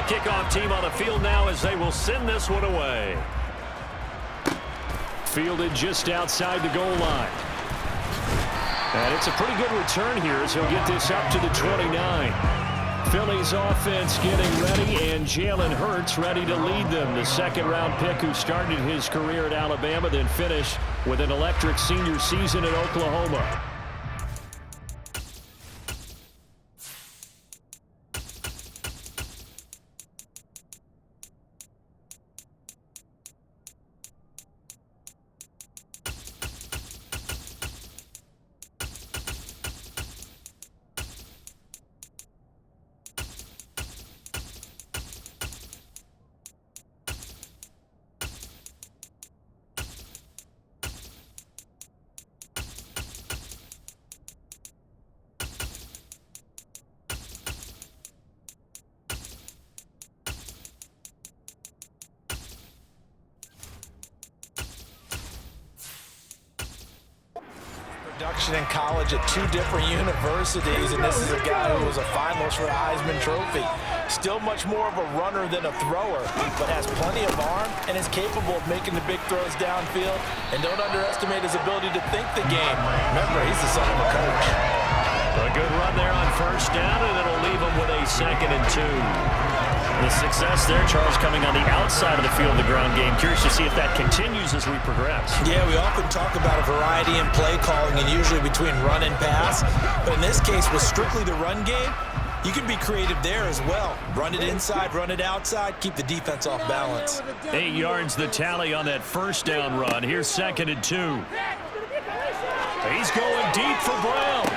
kickoff team on the field now as they will send this one away. Fielded just outside the goal line. And it's a pretty good return here as he'll get this up to the 29. Philly's offense getting ready, and Jalen Hurts ready to lead them. The second-round pick who started his career at Alabama, then finished with an electric senior season at Oklahoma. Production in college at 2 different universities, and this is a guy who was a finalist for the Heisman Trophy. Still much more of a runner than a thrower, but has plenty of arm and is capable of making the big throws downfield. And don't underestimate his ability to think the game. Remember, he's the son of a coach. A good run there on first down, and it'll leave him with a 2nd and 2. The success there, Charles, coming on the outside of the field, the ground game. Curious to see if that continues as we progress. Yeah, we often talk about a variety in play calling and usually between run and pass. But in this case, with strictly the run game, you can be creative there as well. Run it inside, run it outside, keep the defense off balance. 8 yards the tally on that first down run. Here's 2nd and 2. He's going deep for Brown.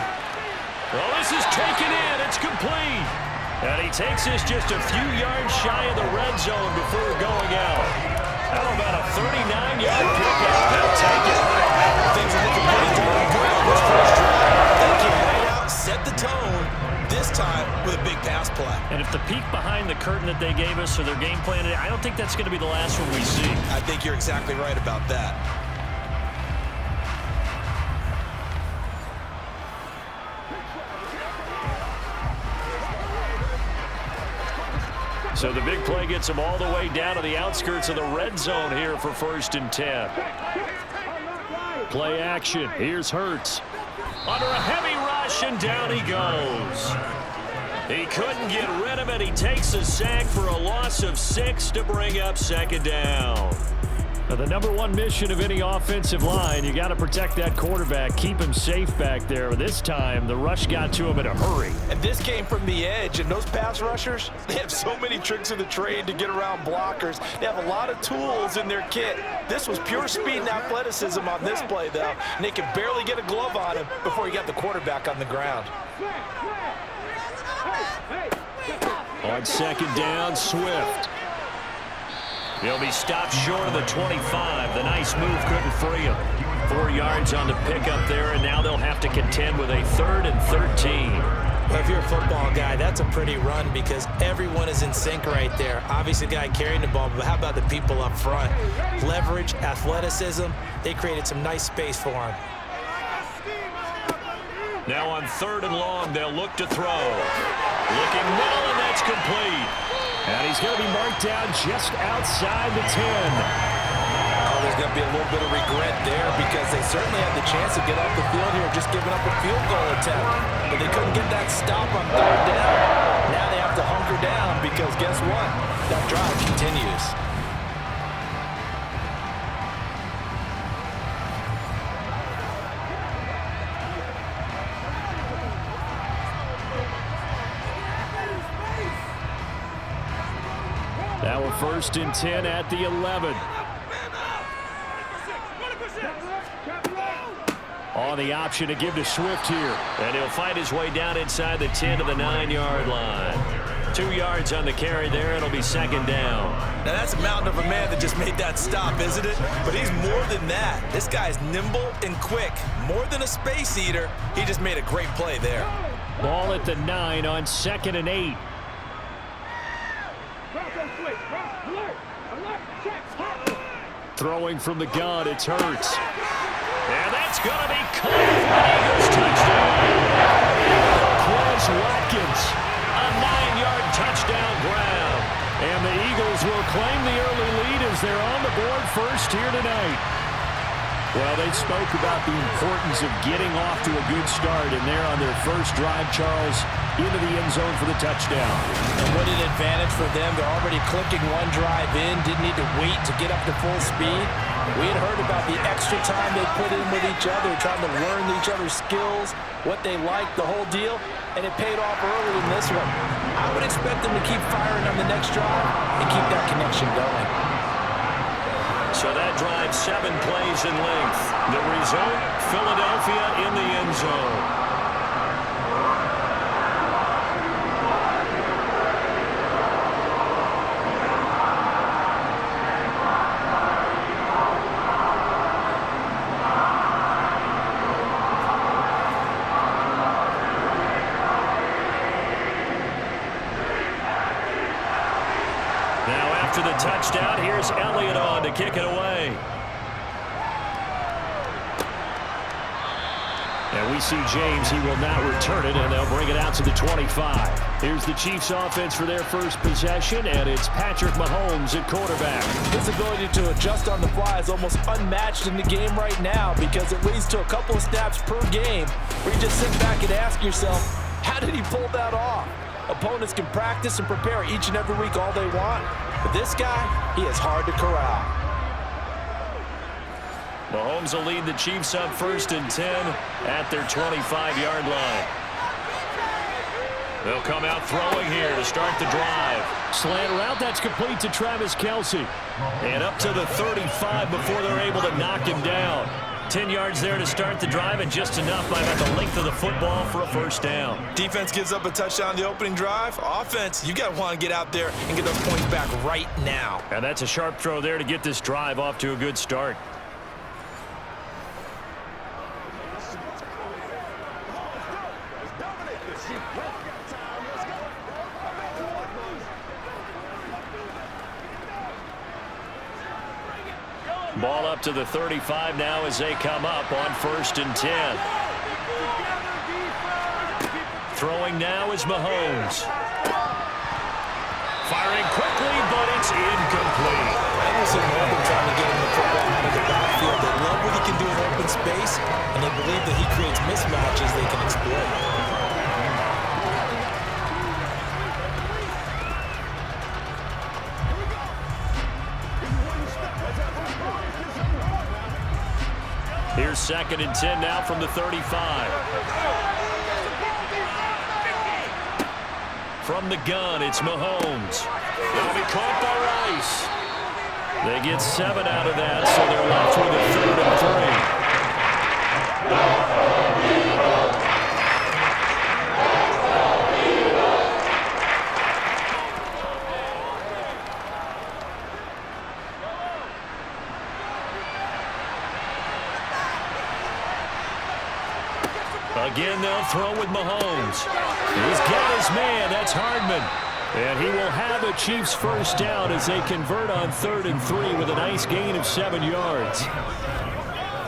Well, this is taken in. It's complete. And he takes this just a few yards shy of the red zone before going out. How about a 39-yard pickup? They'll take it. Things are looking pretty darn good on this first drive. They came right out, set the tone, this time with a big pass play. And if the peek behind the curtain that they gave us or their game plan, I don't think that's going to be the last one we see. I think you're exactly right about that. So the big play gets them all the way down to the outskirts of the red zone here for 1st and 10. Play action. Here's Hurts. Under a heavy rush, and down he goes. He couldn't get rid of it. He takes a sack for a loss of 6 to bring up 2nd down. Now, the #1 mission of any offensive line, you got to protect that quarterback, keep him safe back there. This time, the rush got to him in a hurry. And this came from the edge, and those pass rushers, they have so many tricks of the trade to get around blockers. They have a lot of tools in their kit. This was pure speed and athleticism on this play, though, and they could barely get a glove on him before he got the quarterback on the ground. On 2nd down, Swift. He'll be stopped short of the 25. The nice move couldn't free him. 4 yards on the pickup there, and now they'll have to contend with a 3rd and 13. Well, if you're a football guy, that's a pretty run because everyone is in sync right there. Obviously, the guy carrying the ball, but how about the people up front? Leverage, athleticism, they created some nice space for him. Now on 3rd and long, they'll look to throw. Looking well, and that's complete. And he's going to be marked down just outside the 10. Oh, there's going to be a little bit of regret there because they certainly had the chance to get off the field here just giving up a field goal attempt. But they couldn't get that stop on 3rd down. Now they have to hunker down because guess what? That drive continues. Now we're 1st and 10 at the 11. On the option to give to Swift here. And he'll fight his way down inside the 10 to the 9-yard line. 2 yards on the carry there. It'll be 2nd down. Now that's a mountain of a man that just made that stop, isn't it? But he's more than that. This guy's nimble and quick. More than a space eater. He just made a great play there. Ball at the 9 on 2nd and 8. Throwing from the gun, it's Hurts. And that's going to be caught. Eagles touchdown. Quez Watkins, a 9-yard touchdown ground. first here tonight. Well, they spoke about the importance of getting off to a good start, and they're on their first drive, Charles, into the end zone for the touchdown. And what an advantage for them. They're already clicking one drive in, didn't need to wait to get up to full speed. We had heard about the extra time they put in with each other, trying to learn each other's skills, what they liked, the whole deal, and it paid off early in this one. I would expect them to keep firing on the next drive and keep that connection going. So that drive 7 plays in length. The result, Philadelphia in the end zone. After the touchdown, here's Elliott on to kick it away. And we see James. He will not return it, and they'll bring it out to the 25. Here's the Chiefs offense for their first possession, and it's Patrick Mahomes at quarterback. His ability to adjust on the fly is almost unmatched in the game right now because it leads to a couple of snaps per game where you just sit back and ask yourself, how did he pull that off? Opponents can practice and prepare each and every week all they want. But this guy, he is hard to corral. Mahomes will lead the Chiefs up 1st and 10 at their 25-yard line. They'll come out throwing here to start the drive. Slant route, that's complete to Travis Kelce. And up to the 35 before they're able to knock him down. 10 yards there to start the drive, and just enough by about the length of the football for a first down. Defense gives up a touchdown the opening drive. Offense, you got to want to get out there and get those points back right now. And that's a sharp throw there to get this drive off to a good start. Ball up to the 35 now as they come up on 1st and 10. Throwing now is Mahomes. Firing quickly, but it's incomplete. Anderson and Northern trying to get him the football out of the backfield. They love what he can do in open space, and they believe that he creates mismatches they can exploit. Here's 2nd and 10 now from the 35. From the gun, it's Mahomes. That'll be caught by Rice. They get 7 out of that, so they're left with a 3rd and 3. Again, they'll throw with Mahomes. He's got his man. That's Hardman. And he will have a Chiefs first down as they convert on 3rd and 3 with a nice gain of 7 yards.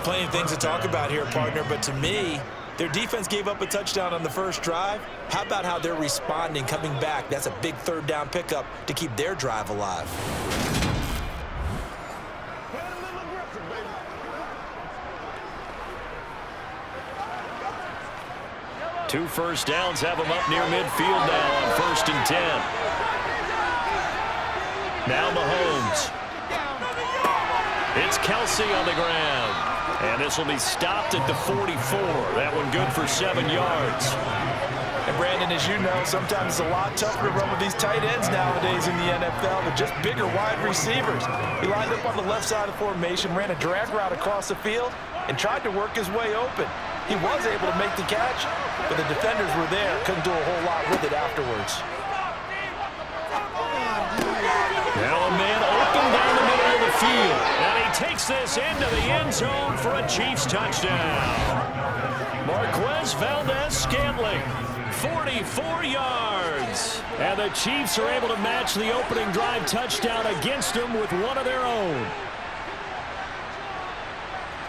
Plenty of things to talk about here, partner, but to me, their defense gave up a touchdown on the first drive. How about how they're responding, coming back? That's a big 3rd down pickup to keep their drive alive. Two first downs have them up near midfield now on 1st and 10. Now Mahomes. It's Kelce on the ground. And this will be stopped at the 44. That one good for 7 yards. And Brandon, as you know, sometimes it's a lot tougher to run with these tight ends nowadays in the NFL with just bigger wide receivers. He lined up on the left side of the formation, ran a drag route across the field, and tried to work his way open. He was able to make the catch, but the defenders were there, couldn't do a whole lot with it afterwards. Now a man open down the middle of the field, and he takes this into the end zone for a Chiefs touchdown. Marquez Valdez-Scantling, 44 yards. And the Chiefs are able to match the opening drive touchdown against them with one of their own.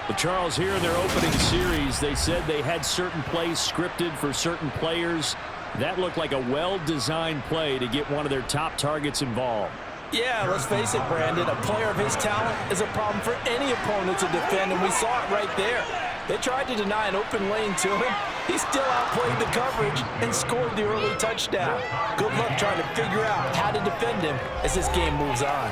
Well, Charles, here in their opening series, they said they had certain plays scripted for certain players. That looked like a well-designed play to get one of their top targets involved. Yeah, let's face it, Brandon. A player of his talent is a problem for any opponent to defend, and we saw it right there. They tried to deny an open lane to him. He still outplayed the coverage and scored the early touchdown. Good luck trying to figure out how to defend him as this game moves on.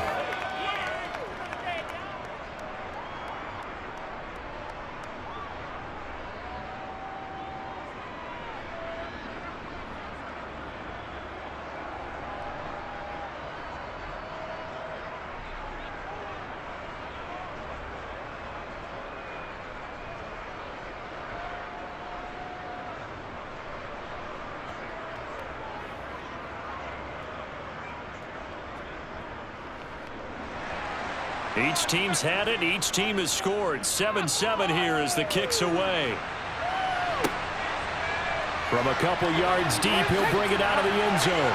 Each team's had it. Each team has scored. 7-7 here as the kick's away. From a couple yards deep, he'll bring it out of the end zone.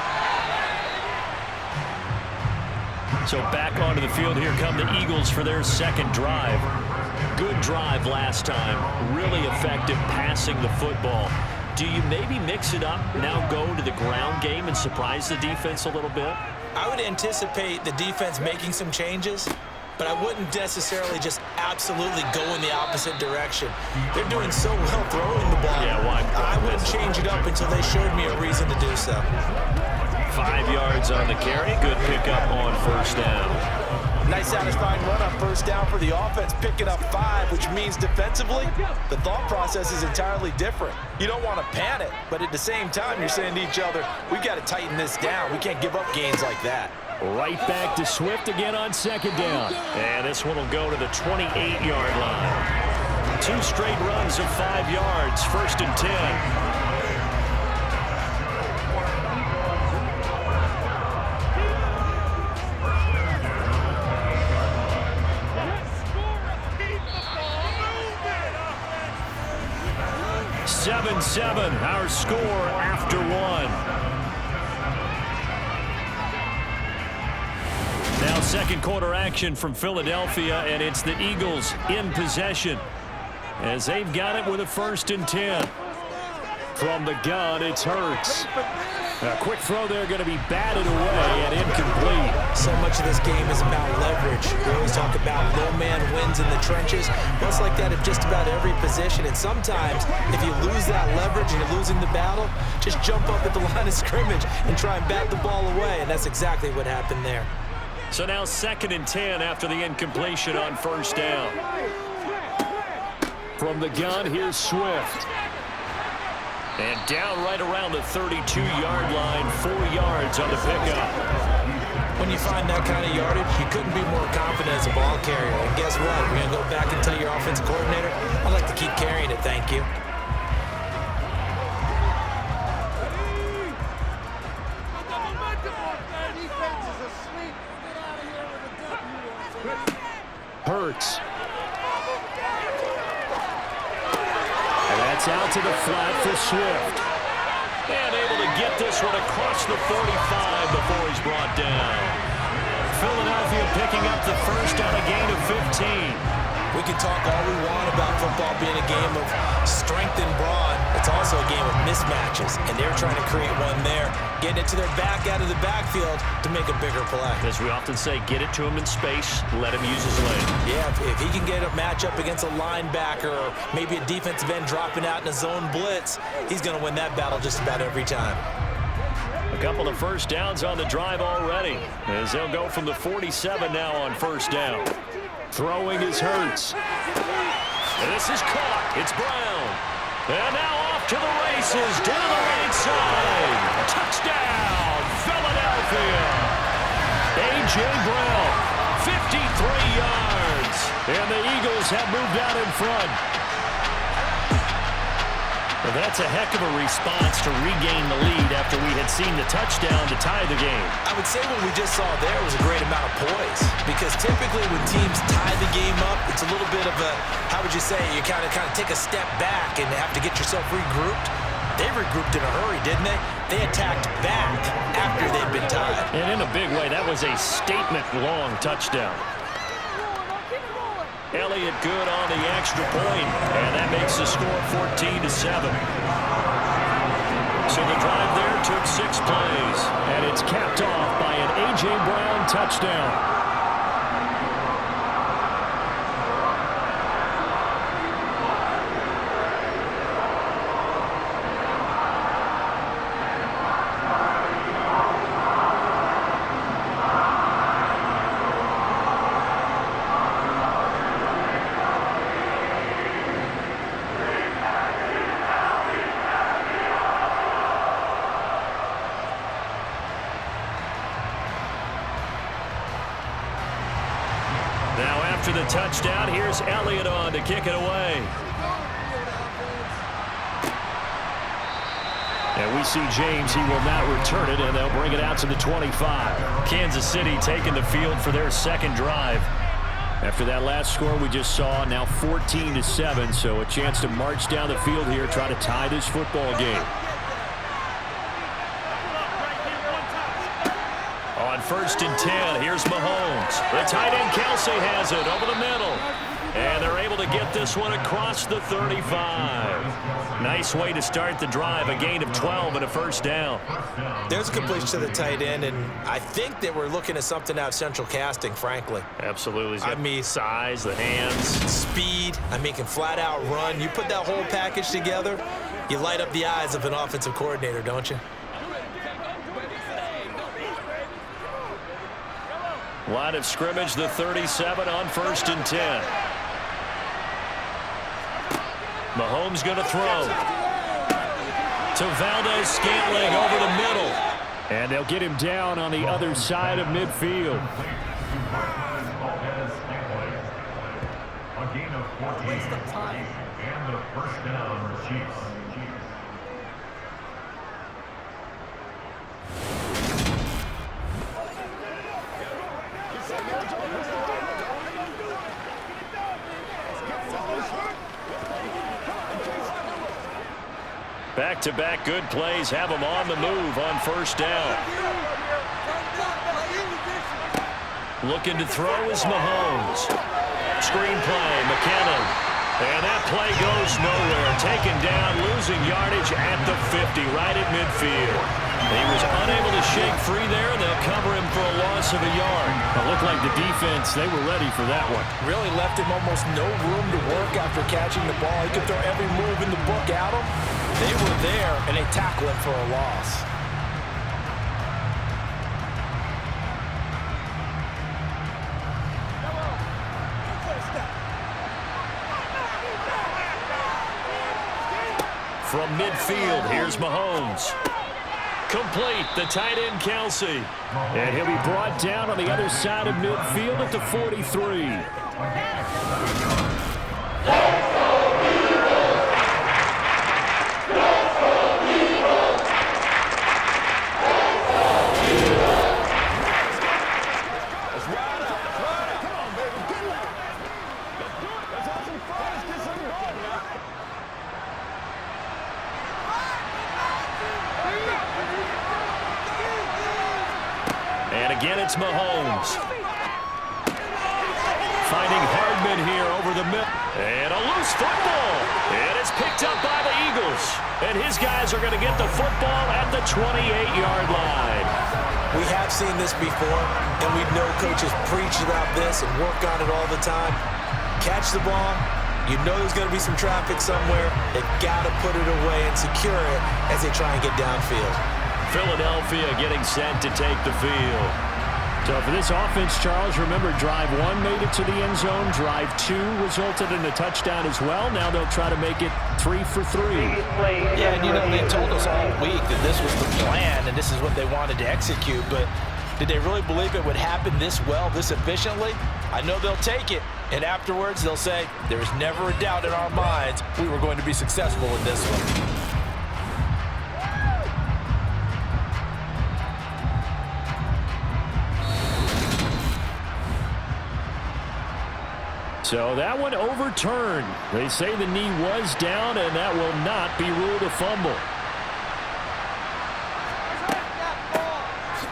So back onto the field here come the Eagles for their second drive. Good drive last time. Really effective passing the football. Do you maybe mix it up, now go to the ground game and surprise the defense a little bit? I would anticipate the defense making some changes, but I wouldn't necessarily just absolutely go in the opposite direction. They're doing so well throwing the ball. Yeah, why? I wouldn't change it up until they showed me a reason to do so. 5 yards on the carry. Good pickup on first down. Nice satisfying run on first down for the offense, picking up 5, which means defensively, the thought process is entirely different. You don't want to panic, but at the same time, you're saying to each other, we got to tighten this down. We can't give up gains like that. Right back to Swift again on second down. And this one will go to the 28-yard line. 2 straight runs of 5 yards. First and 10. Our score after 1. Now second quarter action from Philadelphia, and it's the Eagles in possession as they've got it with a first and 10. From the gun, it's Hurts. A quick throw there going to be batted away and incomplete. So much of this game is about leverage. We always talk about low man wins in the trenches. Well, it's like that in just about every position. And sometimes, if you lose that leverage and you're losing the battle, just jump up at the line of scrimmage and try and bat the ball away. And that's exactly what happened there. So now second and 10 after the incompletion on first down. From the gun, here's Swift. And down right around the 32-yard line, 4 yards on the pickup. When you find that kind of yardage, you couldn't be more confident as a ball carrier. And guess what? We're going to go back and tell your offensive coordinator, I'd like to keep carrying it, thank you. Hurts. Out to the flat for Swift. And able to get this one across the 45 before he's brought down. Philadelphia picking up the first on a gain of 15. We can talk all we want about football being a game of strength and brawn. It's also a game of mismatches, and they're trying to create one there, getting it to their back out of the backfield to make a bigger play. As we often say, get it to him in space, let him use his leg. Yeah, if he can get a matchup against a linebacker or maybe a defensive end dropping out in a zone blitz, he's going to win that battle just about every time. A couple of first downs on the drive already, as they'll go from the 47 now on first down. Throwing is Hurts. And this is caught. It's Brown. And now off to the races down the right side. Touchdown, Philadelphia. A.J. Brown, 53 yards. And the Eagles have moved out in front. Well, that's a heck of a response to regain the lead after we had seen the touchdown to tie the game. I would say what we just saw there was a great amount of poise, because typically when teams tie the game up, it's a little bit of a, how would you say, you kind of take a step back and have to get yourself regrouped. They regrouped in a hurry, didn't they? They attacked back after they'd been tied. And in a big way, that was a statement-long touchdown. Elliott good on the extra point, and that makes the score 14-7. So the drive there took 6 plays, and it's capped off by an A.J. Brown touchdown. Now after the touchdown, here's Elliott on to kick it away. And we see James. He will not return it, and they'll bring it out to the 25. Kansas City taking the field for their second drive. After that last score we just saw, now 14-7, so a chance to march down the field here, try to tie this football game. On 1st and 10, here's Mahomes. The tight end Kelsey has it over the middle. And they're able to get this one across the 35. Nice way to start the drive, a gain of 12 and a first down. There's a completion to the tight end, and I think that we're looking at something out of central casting, frankly. Absolutely. I mean, size, the hands. Speed, can flat out run. You put that whole package together, you light up the eyes of an offensive coordinator, don't you? Line of scrimmage, the 37 on 1st and 10. Mahomes going to throw. To Valdez-Scantling over the middle. And they'll get him down on the other side of midfield. A gain of 14 and the first down for Chiefs. Back-to-back good plays have him on the move on 1st down. Looking to throw is Mahomes. Screen play, McKinnon. And that play goes nowhere. Taken down, losing yardage at the 50, right at midfield. He was unable to shake free there, and they'll cover him for a loss of a yard. It looked like the defense, they were ready for that one. Really left him almost no room to work after catching the ball. He could throw every move in the book at him. They were there, and they tackled him for a loss. From midfield, here's Mahomes. Complete, the tight end Kelsey. And he'll be brought down on the other side of midfield at the 43. And again, it's Mahomes. Finding Hardman here over the middle. And a loose football. And it's picked up by the Eagles. And his guys are going to get the football at the 28-yard line. We have seen this before, and we know coaches preach about this and work on it all the time. Catch the ball. You know there's going to be some traffic somewhere. They've got to put it away and secure it as they try and get downfield. Philadelphia getting set to take the field. So for this offense, Charles, remember, drive 1 made it to the end zone. Drive 2 resulted in a touchdown as well. Now they'll try to make it 3 for 3. Yeah, and they told us all week that this was the plan and this is what they wanted to execute, but did they really believe it would happen this well, this efficiently? I know they'll take it, and afterwards they'll say, there was never a doubt in our minds we were going to be successful in this one. So that one overturned. They say the knee was down, and that will not be ruled a fumble.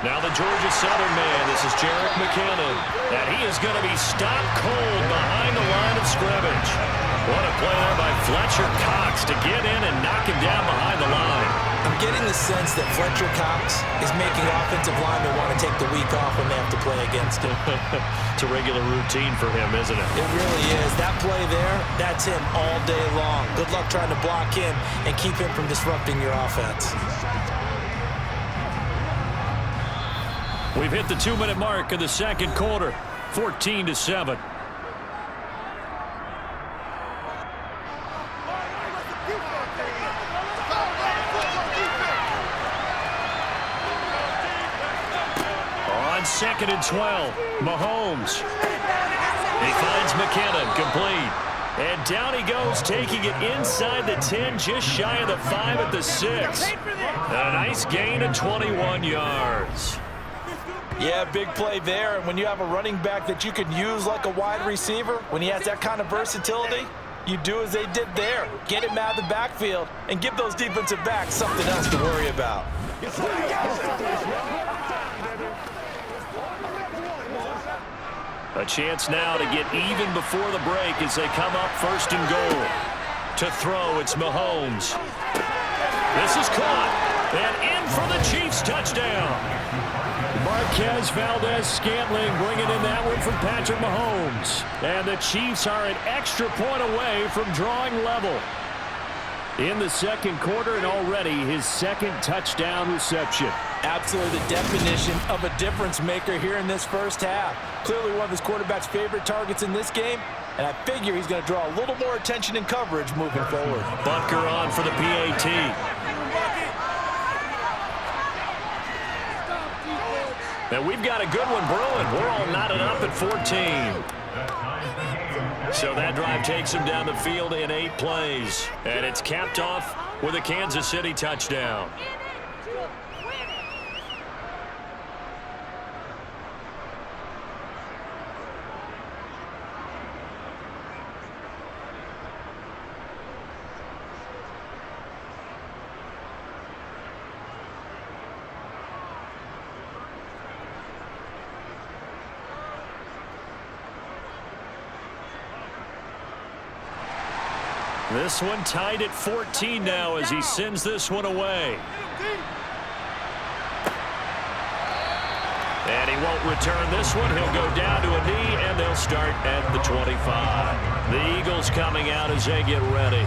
Now the Georgia Southern man, this is Jerick McKinnon. And he is going to be stopped cold behind the line of scrimmage. What a play there by Fletcher Cox. Cox to get in and knock him down behind the line. I'm getting the sense that Fletcher Cox is making offensive linemen want to take the week off when they have to play against him. It's a regular routine for him, isn't it? It really is. That play there, that's him all day long. Good luck trying to block him and keep him from disrupting your offense. We've hit the 2-minute mark of the second quarter, 14-7. On 2nd and 12, Mahomes. He finds McKinnon, complete. And down he goes, taking it inside the 10, just shy of the 5 at the 6. A nice gain of 21 yards. Yeah, big play there. And when you have a running back that you can use like a wide receiver, when he has that kind of versatility, you do as they did there. Get him out of the backfield and give those defensive backs something else to worry about. A chance now to get even before the break as they come up 1st and goal. To throw, it's Mahomes. This is caught. And in for the Chiefs touchdown. Marquez Valdez-Scantling bringing in that one from Patrick Mahomes. And the Chiefs are an extra point away from drawing level. In the second quarter, and already his 2nd touchdown reception. Absolutely the definition of a difference maker here in this first half. Clearly one of his quarterback's favorite targets in this game, and I figure he's going to draw a little more attention and coverage moving forward. Butker on for the PAT. And we've got a good one brewing. We're all knotted up at 14. So that drive takes him down the field in 8 plays. And it's capped off with a Kansas City touchdown. This one tied at 14 now as he sends this one away. And he won't return this one. He'll go down to a knee, and they'll start at the 25. The Eagles coming out as they get ready.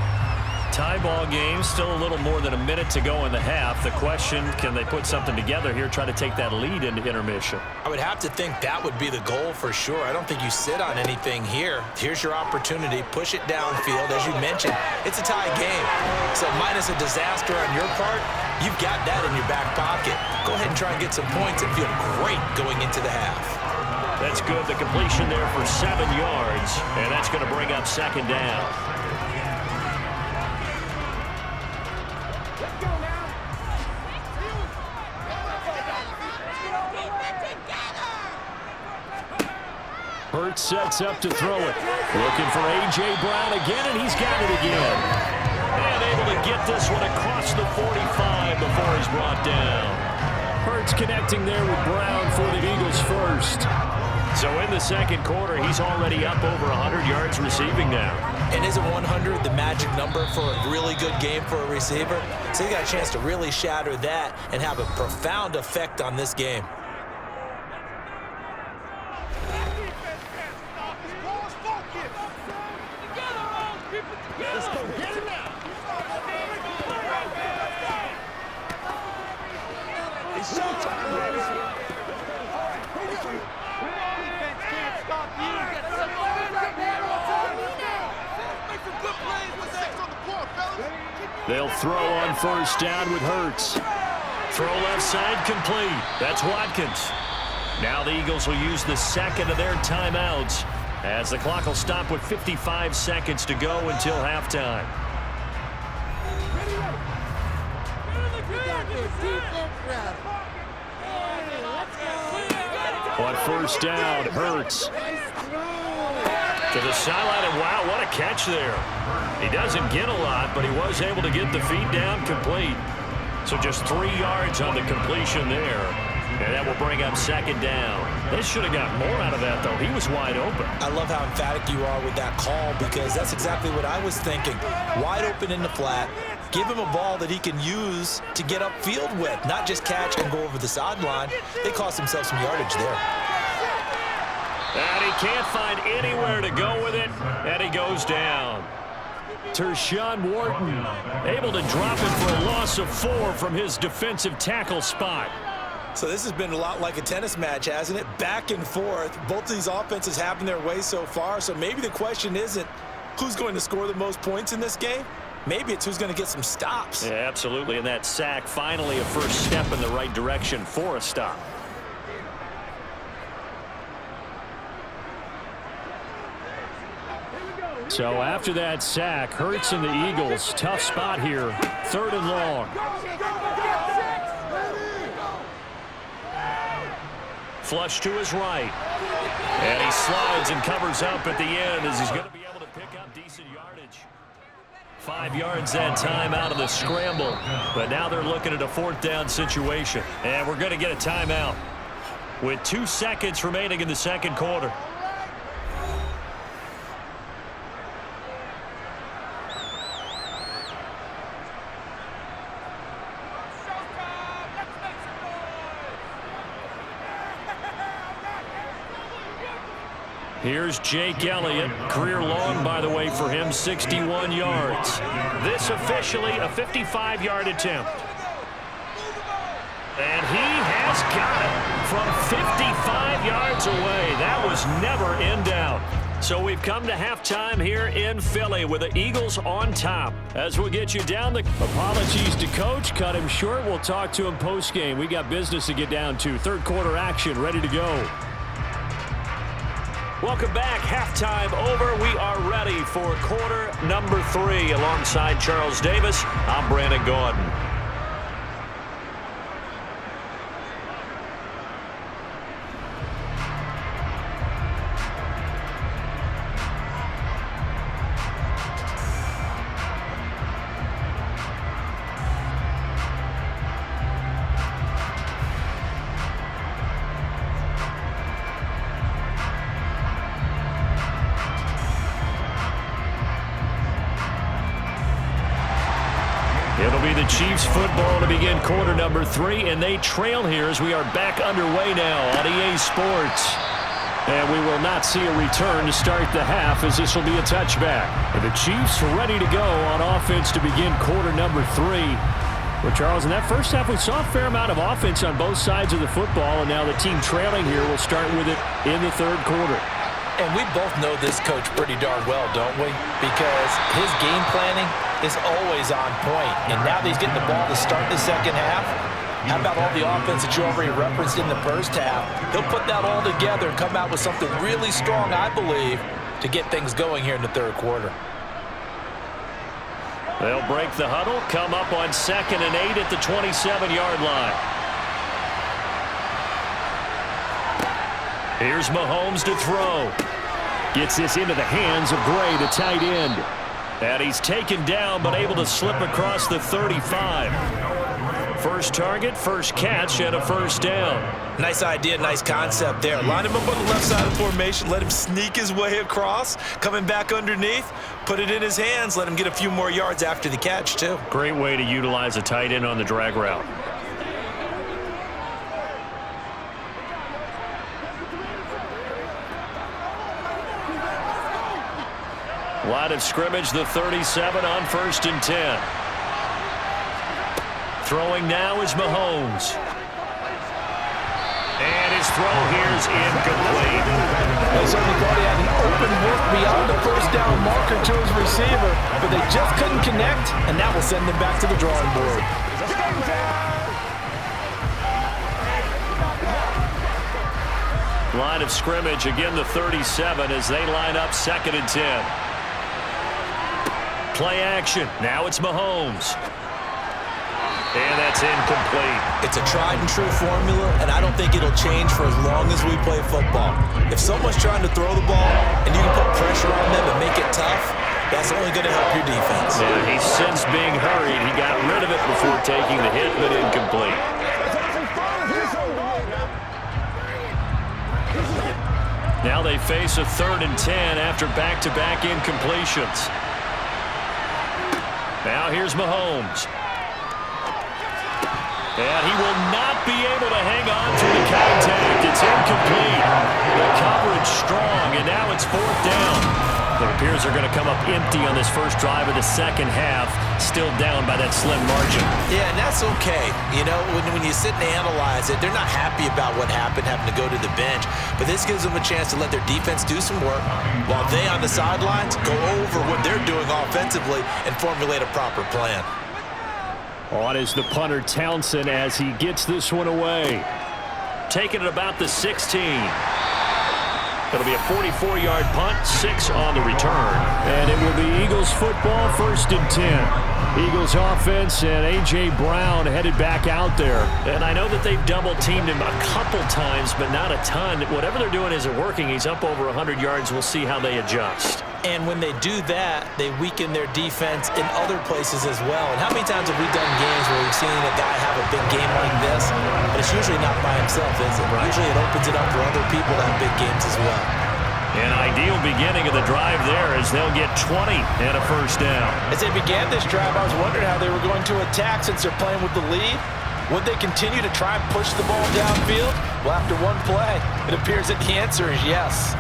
Tie ball game, still a little more than a minute to go in the half. The question, can they put something together here, try to take that lead into intermission? I would have to think that would be the goal for sure. I don't think you sit on anything here. Here's your opportunity. Push it downfield. As you mentioned, it's a tie game. So minus a disaster on your part, you've got that in your back pocket. Go ahead and try and get some points and feel great going into the half. That's good. The completion there for 7 yards, and that's going to bring up 2nd down. Hurts sets up to throw it. Looking for A.J. Brown again, and he's got it again. And able to get this one across the 45 before he's brought down. Hurts connecting there with Brown for the Eagles first. So in the second quarter, he's already up over 100 yards receiving now. And isn't 100 the magic number for a really good game for a receiver? So he got a chance to really shatter that and have a profound effect on this game. They'll throw on 1st down with Hurts. Throw left side complete. That's Watkins. Now the Eagles will use the 2nd of their timeouts as the clock will stop with 55 seconds to go until halftime. On 1st down, Hurts to the sideline, and wow, what a catch there. He doesn't get a lot, but he was able to get the feet down complete. So just 3 yards on the completion there, and that will bring up 2nd down. They should have got more out of that, though. He was wide open. I love how emphatic you are with that call because that's exactly what I was thinking. Wide open in the flat. Give him a ball that he can use to get upfield with, not just catch and go over the sideline. They cost themselves some yardage there. And he can't find anywhere to go with it, and he goes down. Tershawn Wharton able to drop him for a loss of 4 from his defensive tackle spot. So this has been a lot like a tennis match, hasn't it? Back and forth. Both of these offenses having their way so far, so maybe the question isn't who's going to score the most points in this game. Maybe it's who's going to get some stops. Yeah, absolutely, and that sack finally a first step in the right direction for a stop. So after that sack, Hurts and the Eagles, tough spot here, 3rd and long. Flush to his right. And he slides and covers up at the end as he's going to be able to pick up decent yardage. 5 yards that time out of the scramble. But now they're looking at a 4th down situation. And we're going to get a timeout with 2 seconds remaining in the second quarter. Here's Jake Elliott. Career long, by the way, for him, 61 yards. This officially a 55-yard attempt. And he has got it from 55 yards away. That was never in doubt. So we've come to halftime here in Philly with the Eagles on top. As we'll get you down the... Apologies to Coach. Cut him short. We'll talk to him post-game. We got business to get down to. 3rd quarter action ready to go. Welcome back. Halftime over. We are ready for quarter number 3. Alongside Charles Davis, I'm Brandon Gordon. It'll be the Chiefs football to begin quarter number 3, and they trail here as we are back underway now on EA Sports. And we will not see a return to start the half as this will be a touchback. And the Chiefs ready to go on offense to begin quarter number 3. Well, Charles, in that first half, we saw a fair amount of offense on both sides of the football, and now the team trailing here will start with it in the 3rd quarter. And we both know this coach pretty darn well, don't we? Because his game planning is always on point. And now that he's getting the ball to start the second half, how about all the offense that you already referenced in the first half? He'll put that all together and come out with something really strong, I believe, to get things going here in the 3rd quarter. They'll break the huddle, come up on 2nd and 8 at the 27-yard line. Here's Mahomes to throw. Gets this into the hands of Gray, the tight end. And he's taken down, but able to slip across the 35. First target, first catch, and a first down. Nice idea, nice concept there. Line him up on the left side of the formation, let him sneak his way across, coming back underneath, put it in his hands, let him get a few more yards after the catch, too. Great way to utilize a tight end on the drag route. Line of scrimmage, the 37 on 1st and 10. Throwing now is Mahomes. And his throw here is incomplete. They certainly thought he had an open look beyond the first down marker to his receiver, but they just couldn't connect, and that will send them back to the drawing board. Line of scrimmage, again the 37 as they line up 2nd and 10. Play action. Now it's Mahomes. And that's incomplete. It's a tried and true formula, and I don't think it'll change for as long as we play football. If someone's trying to throw the ball and you can put pressure on them and make it tough, that's only going to help your defense. Yeah, he's since being hurried. He got rid of it before taking the hit, but incomplete. Now they face a 3rd and 10 after back-to-back incompletions. Now here's Mahomes. And he will not be able to hang on to the contact. It's incomplete. The coverage strong, and now it's 4th down. It appears they're going to come up empty on this first drive of the second half, still down by that slim margin. Yeah, and that's okay. You know, when you sit and analyze it, they're not happy about what happened, having to go to the bench. But this gives them a chance to let their defense do some work while they on the sidelines go over what they're doing offensively and formulate a proper plan. On is the punter Townsend as he gets this one away. Taking it about the 16. It'll be a 44-yard punt, 6 on the return. And it will be Eagles football, 1st and 10. Eagles offense and A.J. Brown headed back out there. And I know that they've double-teamed him a couple times, but not a ton. Whatever they're doing isn't working. He's up over 100 yards. We'll see how they adjust. And when they do that, they weaken their defense in other places as well. And how many times have we done games where we've seen a guy have a big game like this? But it's usually not by himself, is it? Right. Usually it opens it up for other people to have big games as well. An ideal beginning of the drive there as they'll get 20 and a 1st down. As they began this drive, I was wondering how they were going to attack since they're playing with the lead. Would they continue to try and push the ball downfield? Well, after one play, it appears that the answer is yes.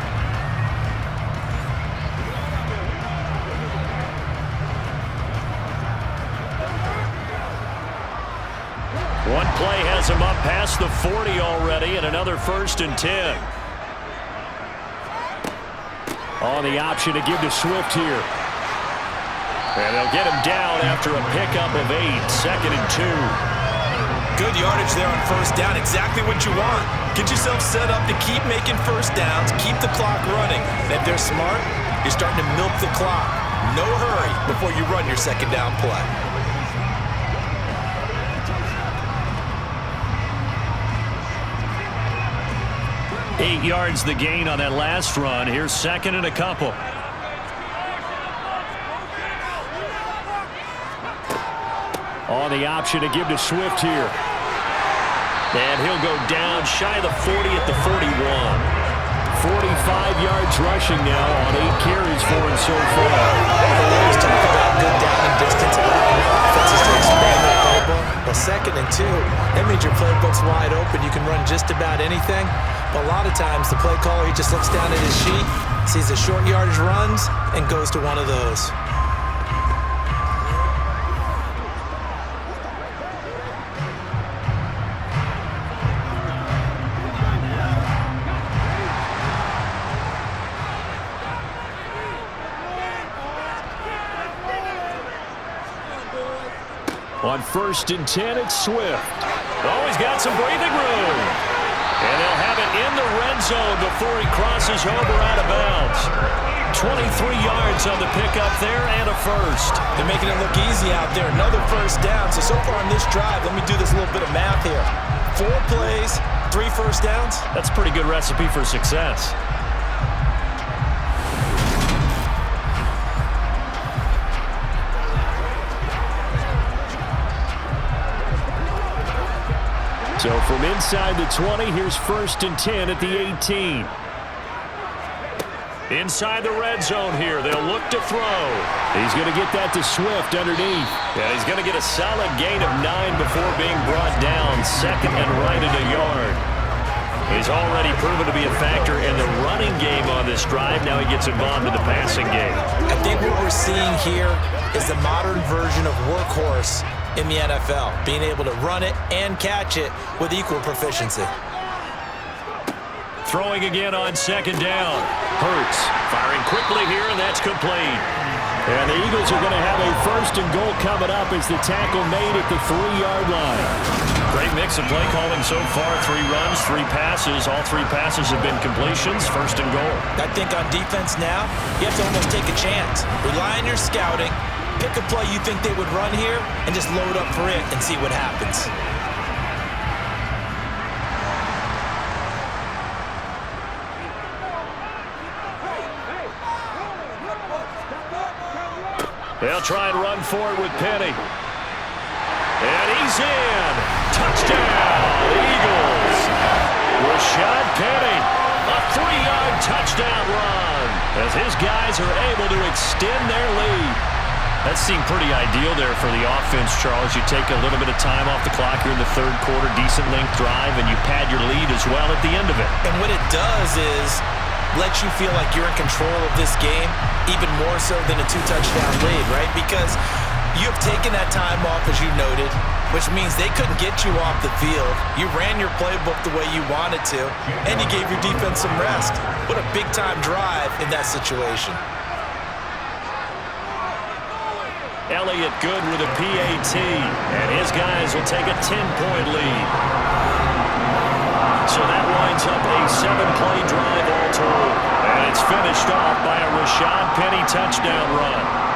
One play has him up past the 40 already, and another 1st and 10. On the option to give to Swift here. And they'll get him down after a pickup of 8, 2nd and 2. Good yardage there on 1st down, exactly what you want. Get yourself set up to keep making 1st downs, keep the clock running. And if they're smart, you're starting to milk the clock. No hurry before you run your 2nd down play. Eight yards the gain on that last run. Here's 2nd and a couple. On the option to give to Swift here. And he'll go down shy of the 40 at the 41. 45 yards rushing now on 8 carries for him so far. We always talk about good down and distance and offenses to expand their playbook. Well, 2nd and 2, that means your playbook's wide open. You can run just about anything. But a lot of times, the play caller, he just looks down at his sheet, sees the short yardage runs, and goes to one of those. On 1st and 10, it's Swift. Always got some breathing room. And they'll have it in the red zone before he crosses over out of bounds. 23 yards on the pickup there and a 1st. They're making it look easy out there. Another 1st down. So far on this drive, let me do this little bit of math here. 4 plays, 3 1st downs. That's a pretty good recipe for success. So from inside the 20, here's 1st and 10 at the 18. Inside the red zone here, they'll look to throw. He's going to get that to Swift underneath. Yeah, he's going to get a solid gain of 9 before being brought down, 2nd and right at a yard. He's already proven to be a factor in the running game on this drive. Now he gets involved in the passing game. I think what we're seeing here is the modern version of workhorse in the NFL, being able to run it and catch it with equal proficiency. Throwing again on 2nd down. Hurts firing quickly here, and that's complete. And the Eagles are going to have a 1st and goal coming up as the tackle made at the 3-yard line. Great mix of play calling so far. 3 runs, 3 passes. All 3 passes have been completions. 1st and goal. I think on defense now, you have to almost take a chance. Rely on your scouting. Pick a play you think they would run here and just load up for it and see what happens. They'll try and run for it with Penny. And he's in. Touchdown, Eagles. Rashad Penny up 3-yard touchdown run as his guys are able to extend their lead. That seemed pretty ideal there for the offense, Charles. You take a little bit of time off the clock here in the third quarter, decent length drive, and you pad your lead as well at the end of it. And what it does is let you feel like you're in control of this game, even more so than a 2-touchdown lead, right? Because you have taken that time off, as you noted, which means they couldn't get you off the field. You ran your playbook the way you wanted to, and you gave your defense some rest. What a big-time drive in that situation. Elliott good with a PAT, and his guys will take a 10-point lead. So that winds up a 7-play drive all told. And it's finished off by a Rashad Penny touchdown run.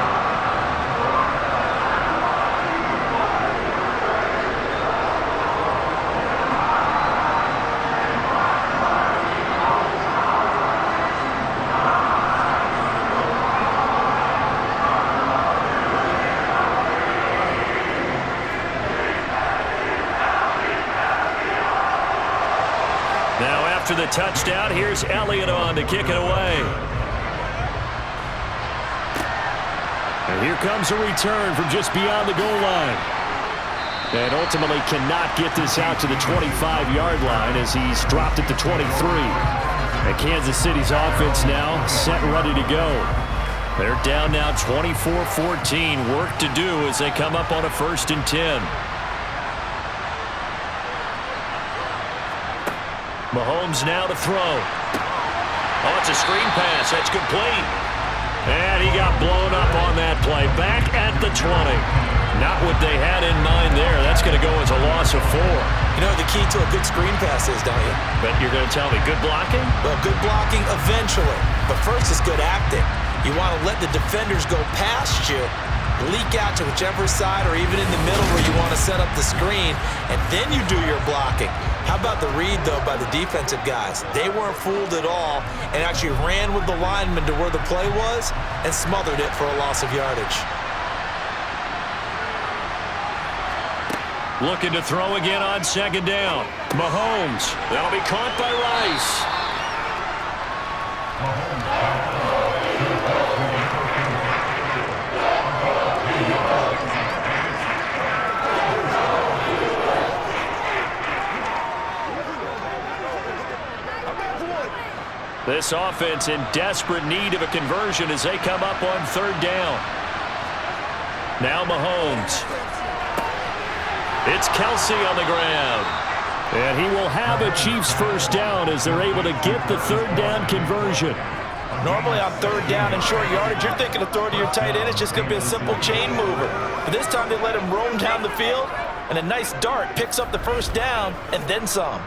Now after the touchdown, here's Elliott on to kick it away. And here comes a return from just beyond the goal line. And ultimately cannot get this out to the 25-yard line as he's dropped it to 23. And Kansas City's offense now set and ready to go. They're down now 24-14. Work to do as they come up on a 1st and 10. Mahomes now to throw. Oh, it's a screen pass. That's complete. And he got blown up on that play. Back at the 20. Not what they had in mind there. That's going to go as a loss of 4. You know the key to a good screen pass is, don't you? But you're going to tell me good blocking? Well, good blocking eventually. But first is good acting. You want to let the defenders go past you, leak out to whichever side or even in the middle where you want to set up the screen, and then you do your blocking. How about the read, though, by the defensive guys? They weren't fooled at all and actually ran with the lineman to where the play was and smothered it for a loss of yardage. Looking to throw again on 2nd down. Mahomes. That'll be caught by Rice. This offense in desperate need of a conversion as they come up on 3rd down. Now Mahomes. It's Kelsey on the ground. And he will have a Chiefs 1st down as they're able to get the 3rd down conversion. Normally on 3rd down and short yardage, you're thinking of throwing to your tight end. It's just going to be a simple chain mover. But this time they let him roam down the field, and a nice dart picks up the 1st down and then some.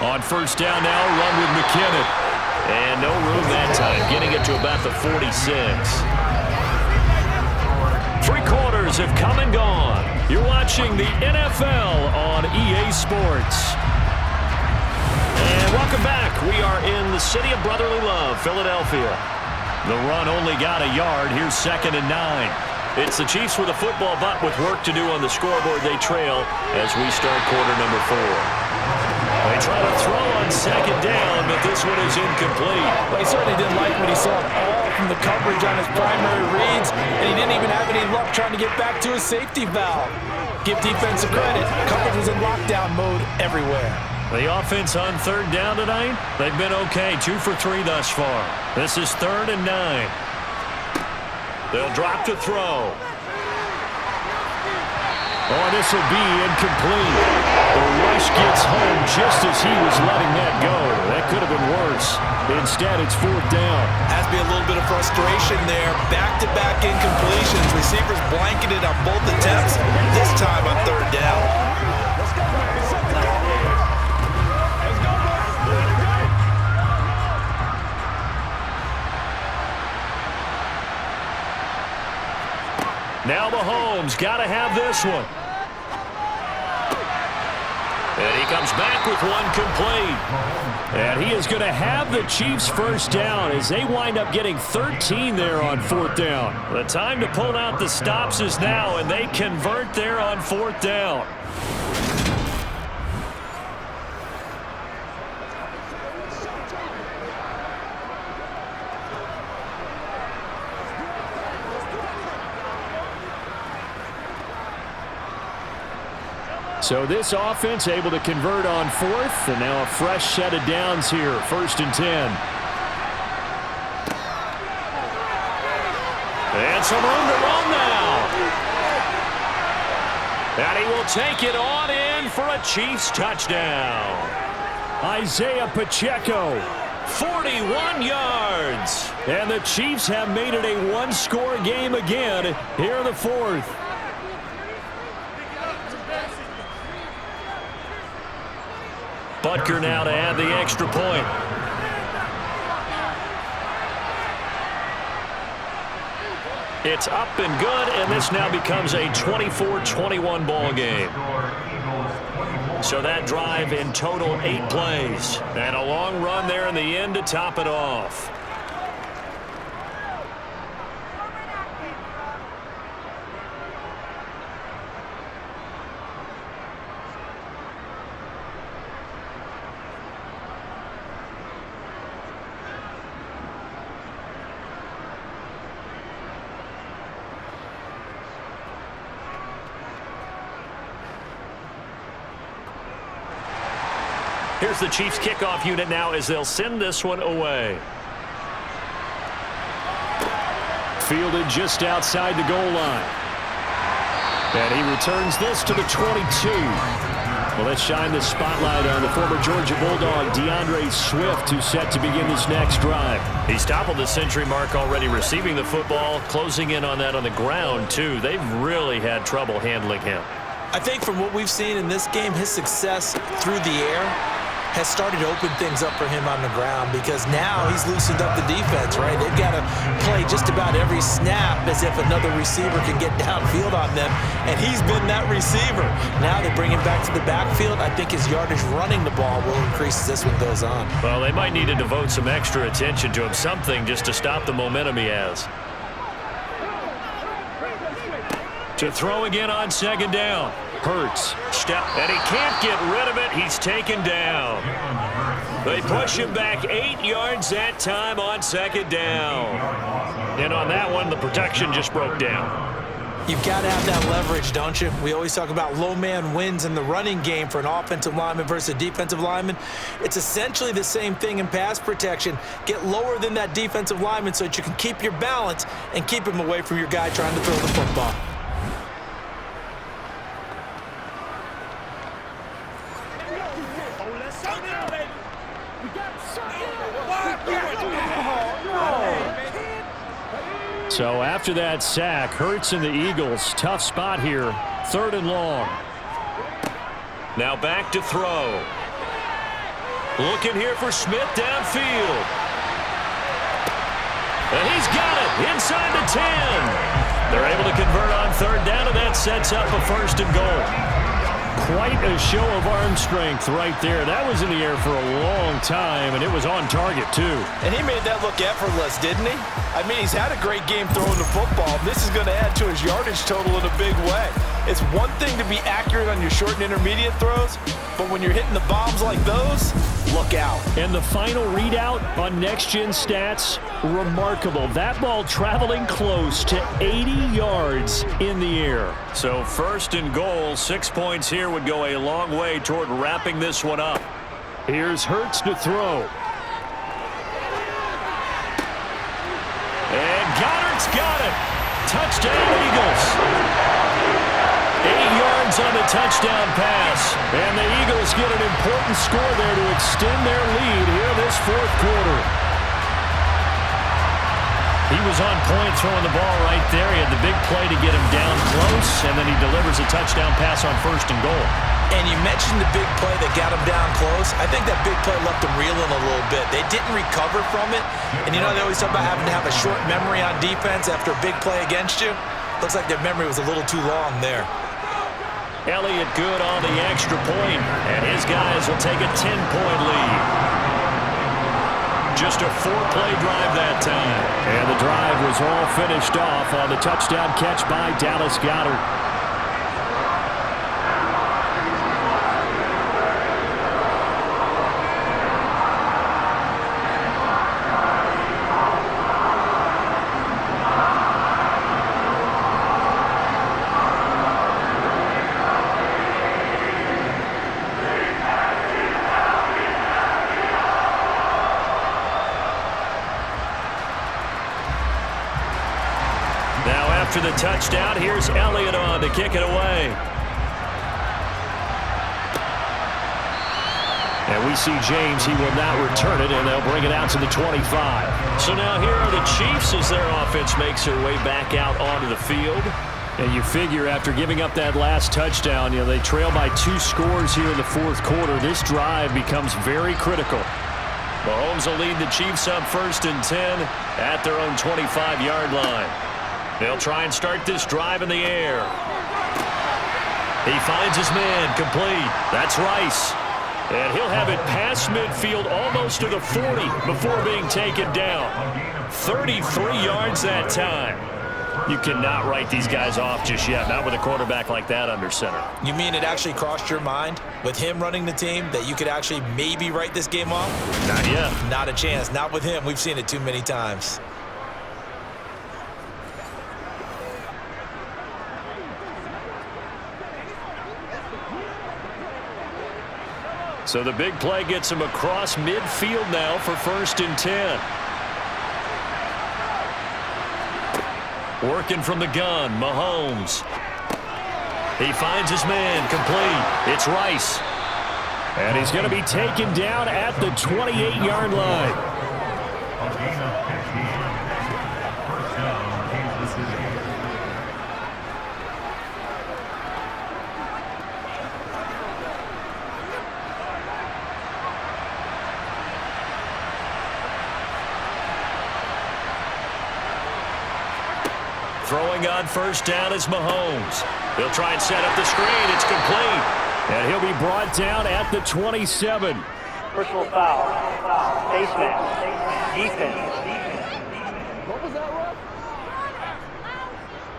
On 1st down now, run with McKinnon. And no room that time, getting it to about the 46. 3 quarters have come and gone. You're watching the NFL on EA Sports. And welcome back. We are in the city of brotherly love, Philadelphia. The run only got a yard. Here's 2nd and 9. It's the Chiefs with a football, but with work to do on the scoreboard, they trail as we start quarter number 4. They try to throw on 2nd down, but this one is incomplete. Well, he certainly didn't like what he saw all from the coverage on his primary reads, and he didn't even have any luck trying to get back to his safety valve. Give defensive credit. Coverage was in lockdown mode everywhere. The offense on 3rd down tonight, they've been okay. 2 for 3 thus far. This is 3rd and 9. They'll drop to throw. Oh, this will be incomplete. The rush gets home just as he was letting that go. That could have been worse. Instead, it's 4th down. Has to be a little bit of frustration there. Back-to-back incompletions. Receivers blanketed on both attempts, this time on 3rd down. Now Mahomes got to have this one. And he comes back with one complete. And he is going to have the Chiefs first down as they wind up getting 13 there on fourth down. The time to pull out the stops is now, and they convert there on fourth down. So this offense able to convert on fourth, and now a fresh set of downs here, 1st and 10. And some room to run now. And he will take it on in for a Chiefs touchdown. Isaiah Pacheco. 41 yards. And the Chiefs have made it a one-score game again here in the fourth. Butker now to add the extra point. It's up and good, and this now becomes a 24-21 ball game. So that drive in total 8 plays. And a long run there in the end to top it off. Here's the Chiefs kickoff unit now as they'll send this one away. Fielded just outside the goal line. And he returns this to the 22. Well, let's shine the spotlight on the former Georgia Bulldog, DeAndre Swift, who's set to begin this next drive. He's toppled the century mark already receiving the football, closing in on that on the ground, too. They've really had trouble handling him. I think from what we've seen in this game, his success through the air has started to open things up for him on the ground, because now he's loosened up the defense, right? They've got to play just about every snap as if another receiver can get downfield on them, and he's been that receiver. Now they bring him back to the backfield. I think his yardage running the ball will increase as this one goes on. Well, they might need to devote some extra attention to him, something just to stop the momentum he has. To throw again on 2nd down. Hurts. Step, and he can't get rid of it. He's taken down. They push him back 8 yards that time on 2nd down. And on that one, the protection just broke down. You've got to have that leverage, don't you? We always talk about low man wins in the running game for an offensive lineman versus a defensive lineman. It's essentially the same thing in pass protection. Get lower than that defensive lineman so that you can keep your balance and keep him away from your guy trying to throw the football. So after that sack, Hurts and the Eagles, tough spot here, 3rd and long. Now back to throw. Looking here for Smith downfield. And he's got it inside the 10. They're able to convert on 3rd down, and that sets up a 1st and goal. Quite a show of arm strength right there. That was in the air for a long time, and it was on target, too. And he made that look effortless, didn't he? I mean, he's had a great game throwing the football. This is going to add to his yardage total in a big way. It's one thing to be accurate on your short and intermediate throws, but when you're hitting the bombs like those, look out. And the final readout on next-gen stats, remarkable. That ball traveling close to 80 yards in the air. So 1st and goal, 6 points here would go a long way toward wrapping this one up. Here's Hurts to throw. And Goddard's got it. Touchdown, Eagles. 8 yards on the touchdown pass. And the Eagles get an important score there to extend their lead here this 4th quarter. He was on point throwing the ball right there. He had the big play to get him down close, and then he delivers a touchdown pass on 1st and goal. And you mentioned the big play that got him down close. I think that big play left him reeling a little bit. They didn't recover from it. And you know, they always talk about having to have a short memory on defense after a big play against you. Looks like their memory was a little too long there. Elliott good on the extra point, and his guys will take a 10-point lead. Just a 4-play drive that time. And the drive was all finished off on the touchdown catch by Dallas Goedert. After the touchdown, here's Elliott on to kick it away. And we see James. He will not return it, and they'll bring it out to the 25. So now here are the Chiefs as their offense makes their way back out onto the field. And you figure after giving up that last touchdown, they trail by 2 scores here in the fourth quarter. This drive becomes very critical. Mahomes will lead the Chiefs up 1st and 10 at their own 25-yard line. They'll try and start this drive in the air. He finds his man complete. That's Rice. And he'll have it past midfield almost to the 40 before being taken down. 33 yards that time. You cannot write these guys off just yet, not with a quarterback like that under center. You mean it actually crossed your mind with him running the team that you could actually maybe write this game off? Not yet. Not a chance. Not with him. We've seen it too many times. So the big play gets him across midfield now for 1st and 10. Working from the gun, Mahomes. He finds his man complete. It's Rice. And he's going to be taken down at the 28-yard line. Throwing on 1st down is Mahomes. He'll try and set up the screen. It's complete. And he'll be brought down at the 27. Personal foul. Face mask. Defense. What was that, ref?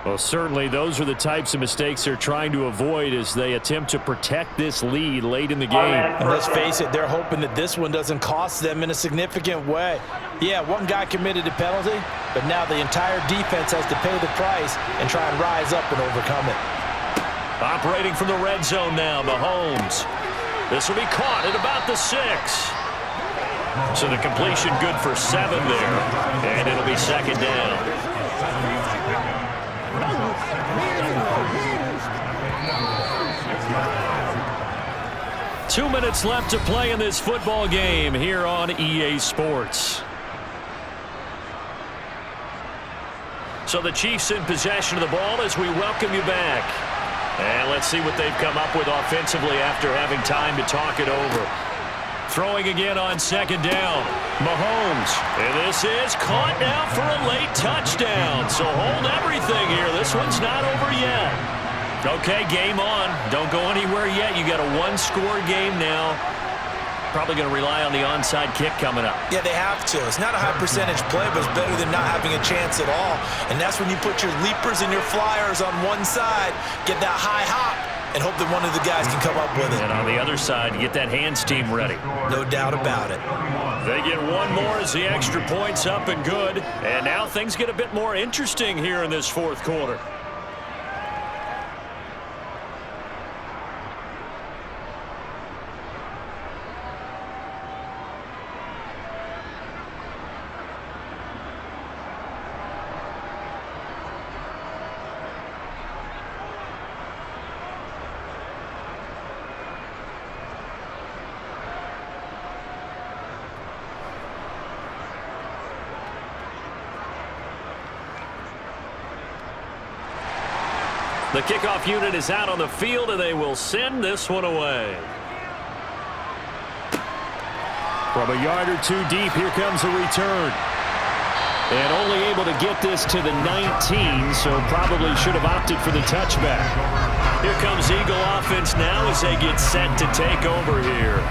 Well, certainly those are the types of mistakes they're trying to avoid as they attempt to protect this lead late in the game. And let's face it, they're hoping that this one doesn't cost them in a significant way. Yeah, one guy committed a penalty, but now the entire defense has to pay the price and try and rise up and overcome it. Operating from the red zone now, Mahomes. This will be caught at about the 6. So the completion good for 7 there, and it'll be 2nd down. Two minutes left to play in this football game here on EA Sports. So the Chiefs in possession of the ball as we welcome you back. And let's see what they've come up with offensively after having time to talk it over. Throwing again on 2nd down. Mahomes. And this is caught now for a late touchdown. So hold everything here. This one's not over yet. Okay, game on. Don't go anywhere yet. You got a 1-score game now. Probably going to rely on the onside kick coming up. Yeah, they have to. It's not a high percentage play, but it's better than not having a chance at all. And that's when you put your leapers and your flyers on one side, get that high hop, and hope that one of the guys can come up with it. And on the other side, get that hands team ready. No doubt about it. They get one more as the extra point's up and good. And now things get a bit more interesting here in this fourth quarter. The kickoff unit is out on the field, and they will send this one away. From a yard or two deep, here comes a return. And only able to get this to the 19, so probably should have opted for the touchback. Here comes Eagle offense now as they get set to take over here.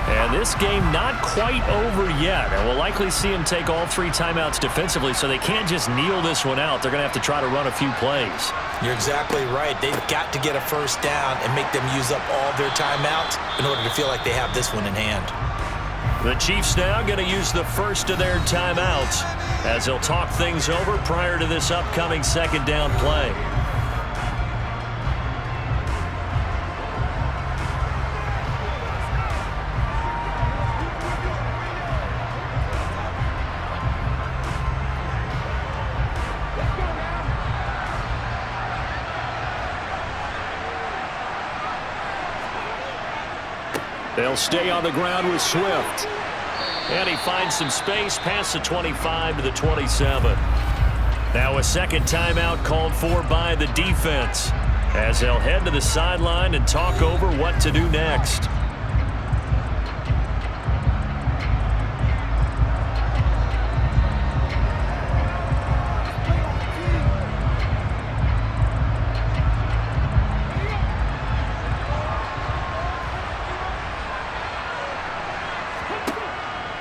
And this game not quite over yet. And we'll likely see them take all 3 timeouts defensively, so they can't just kneel this one out. They're going to have to try to run a few plays. You're exactly right. They've got to get a first down and make them use up all their timeouts in order to feel like they have this one in hand. The Chiefs now going to use the first of their timeouts as they'll talk things over prior to this upcoming second down play. They'll stay on the ground with Swift. And he finds some space past the 25 to the 27. Now a second timeout called for by the defense as they'll head to the sideline and talk over what to do next.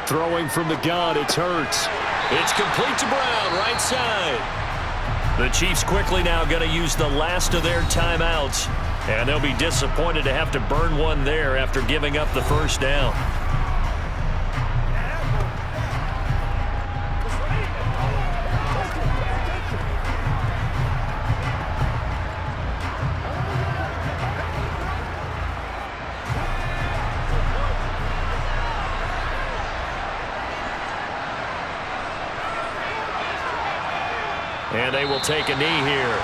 Throwing from the gun, it's Hurts. It's complete to Brown, right side. The Chiefs quickly now going to use the last of their timeouts, and they'll be disappointed to have to burn one there after giving up the first down. And they will take a knee here.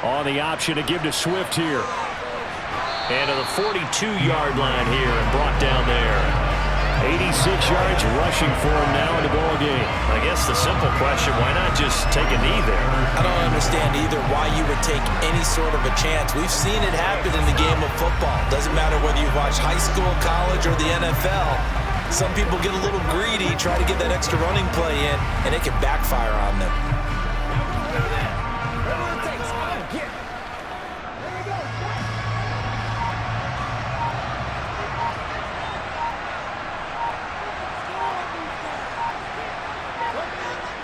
On the option to give to Swift here. And to the 42-yard line here and brought down there. 86 yards rushing for him now in the ball game. I guess the simple question, why not just take a knee there? I don't understand either why you would take any sort of a chance. We've seen it happen in the game of football. Doesn't matter whether you watch high school, college, or the NFL. Some people get a little greedy, try to get that extra running play in, and it can backfire on them.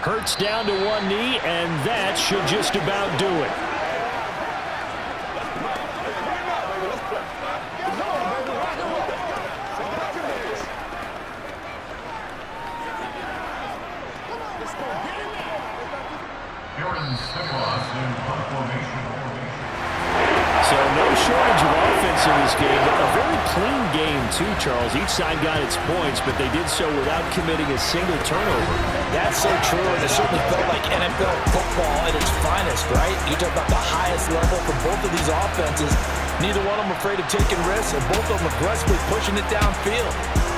Hurts down to one knee, and that should just about do it. So no shortage of offense in this game, but a very clean game too, Charles. Each side got its points, but they did so without committing a single turnover. That's so true, and it certainly felt like NFL football at its finest, right? You talk about the highest level for both of these offenses. Neither one of them afraid of taking risks, and both of them aggressively pushing it downfield.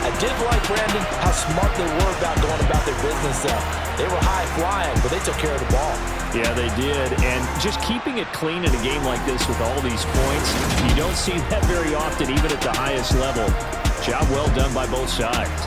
I did like, Brandon, how smart they were about going about their business there. They were high flying, but they took care of the ball. Yeah, they did, and just keeping it clean in a game like this with all these points, you don't see that very often, even at the highest level. Job well done by both sides.